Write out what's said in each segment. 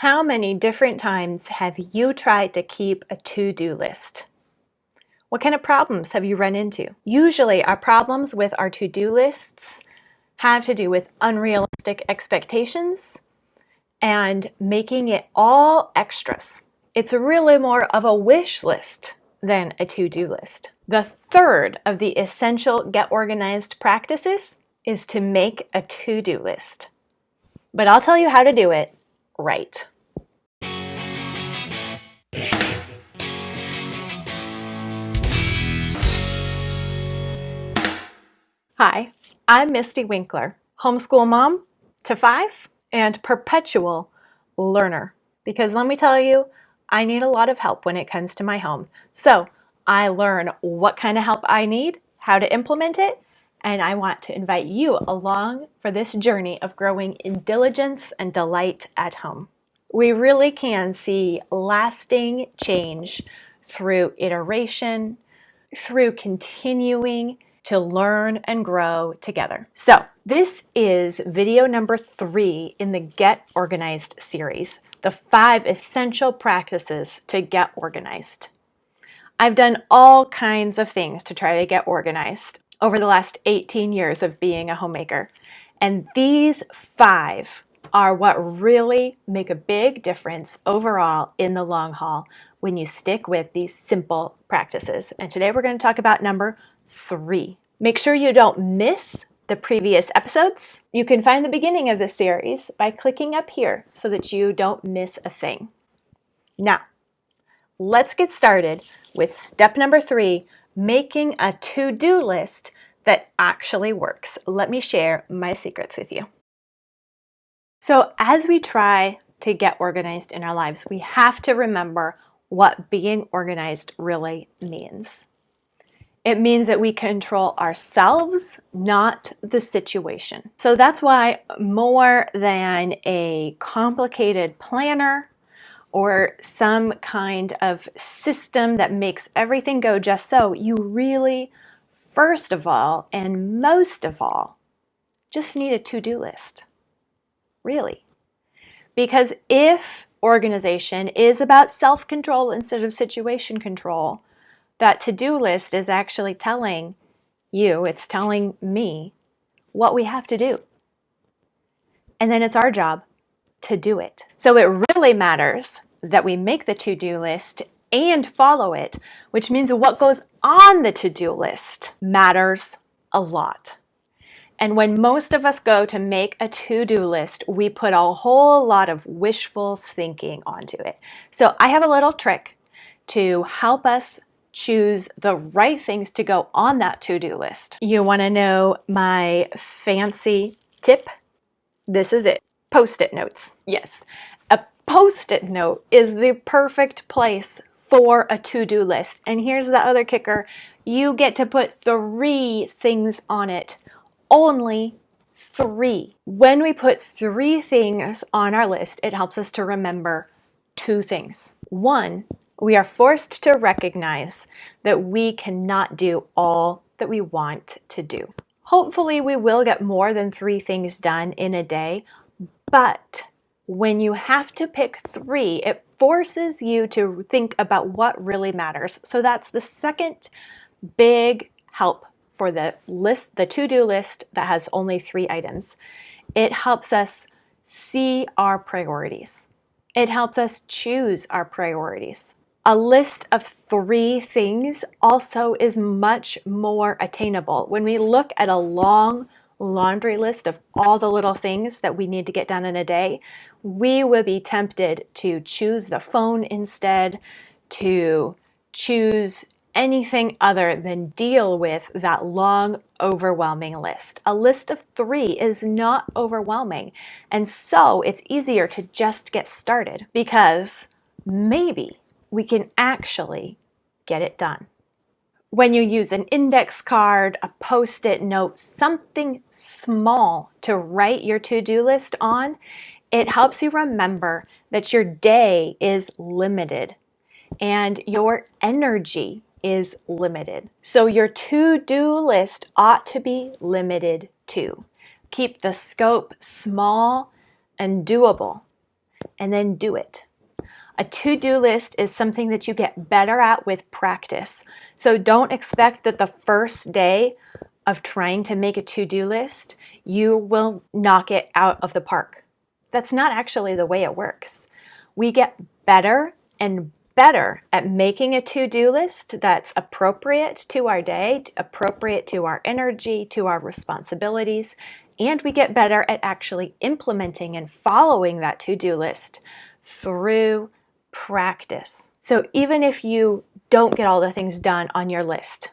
How many different times have you tried to keep a to-do list? What kind of problems have you run into? Usually our problems with our to-do lists have to do with unrealistic expectations and making it all extras. It's really more of a wish list than a to-do list. The third of the essential get organized practices is to make a to-do list. But I'll tell you how to do it right. Hi, I'm Misty Winkler, homeschool mom to 5 and perpetual learner. Because let me tell you, I need a lot of help when it comes to my home. So I learn what kind of help I need, how to implement it, and I want to invite you along for this journey of growing in diligence and delight at home. We really can see lasting change through iteration, through continuing to learn and grow together. So this is video number 3 in the Get Organized series, the 5 essential practices to get organized. I've done all kinds of things to try to get organized over the last 18 years of being a homemaker. And these 5 are what really make a big difference overall in the long haul when you stick with these simple practices. And today we're going to talk about number 3. Make sure you don't miss the previous episodes. You can find the beginning of this series by clicking up here so that you don't miss a thing. Now, let's get started with step number 3, making a to-do list that actually works. Let me share my secrets with you. So as we try to get organized in our lives, we have to remember what being organized really means. It means that we control ourselves, not the situation. So that's why more than a complicated planner or some kind of system that makes everything go just so, you really, first of all, and most of all, just need a to-do list. Really. Because if organization is about self-control instead of situation control, that to-do list is actually telling you, it's telling me what we have to do. And then it's our job to do it. So it really matters that we make the to-do list and follow it, which means what goes on the to-do list matters a lot. And when most of us go to make a to-do list, we put a whole lot of wishful thinking onto it. So I have a little trick to help us choose the right things to go on that to-do list. You want to know my fancy tip? This is it. Post-it notes. Yes, a post-it note is the perfect place for a to-do list. And here's the other kicker. You get to put 3 things on it. Only 3. When we put 3 things on our list, it helps us to remember 2 things. 1, we are forced to recognize that we cannot do all that we want to do. Hopefully, we will get more than 3 things done in a day, but when you have to pick 3, it forces you to think about what really matters. So that's the second big help for the list, the to-do list that has only 3 items. It helps us see our priorities. It helps us choose our priorities. A list of 3 things also is much more attainable. When we look at a long laundry list of all the little things that we need to get done in a day, we will be tempted to choose the phone instead, to choose anything other than deal with that long, overwhelming list. A list of 3 is not overwhelming, and so it's easier to just get started because maybe we can actually get it done. When you use an index card, a post-it note, something small to write your to-do list on, it helps you remember that your day is limited and your energy is limited. So your to-do list ought to be limited too. Keep the scope small and doable. and then do it. A to-do list is something that you get better at with practice. So don't expect that the first day of trying to make a to-do list, you will knock it out of the park. That's not actually the way it works. We get better and better at making a to-do list that's appropriate to our day, appropriate to our energy, to our responsibilities, and we get better at actually implementing and following that to-do list through practice. So even if you don't get all the things done on your list,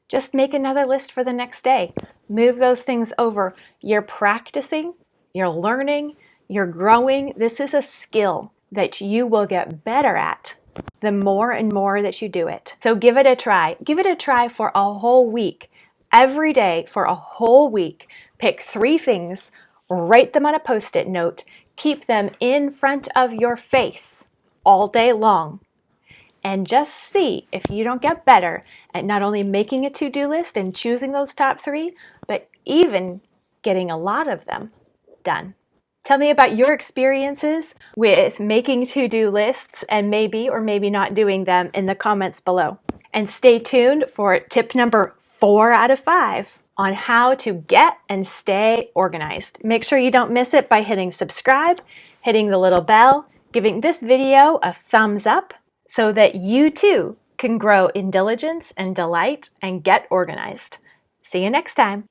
just make another list for the next day. Move those things over. You're practicing, you're learning, you're growing. This is a skill that you will get better at the more and more that you do it. So give it a try. Give it a try for a whole week. Every day for a whole week. Pick 3 things, write them on a Post-it note, keep them in front of your face all day long, and just see if you don't get better at not only making a to-do list and choosing those top 3, but even getting a lot of them done. Tell me about your experiences with making to-do lists and maybe or maybe not doing them in the comments below. And stay tuned for tip number 4 out of 5 on how to get and stay organized. Make sure you don't miss it by hitting subscribe, hitting the little bell, giving this video a thumbs up so that you too can grow in diligence and delight and get organized. See you next time.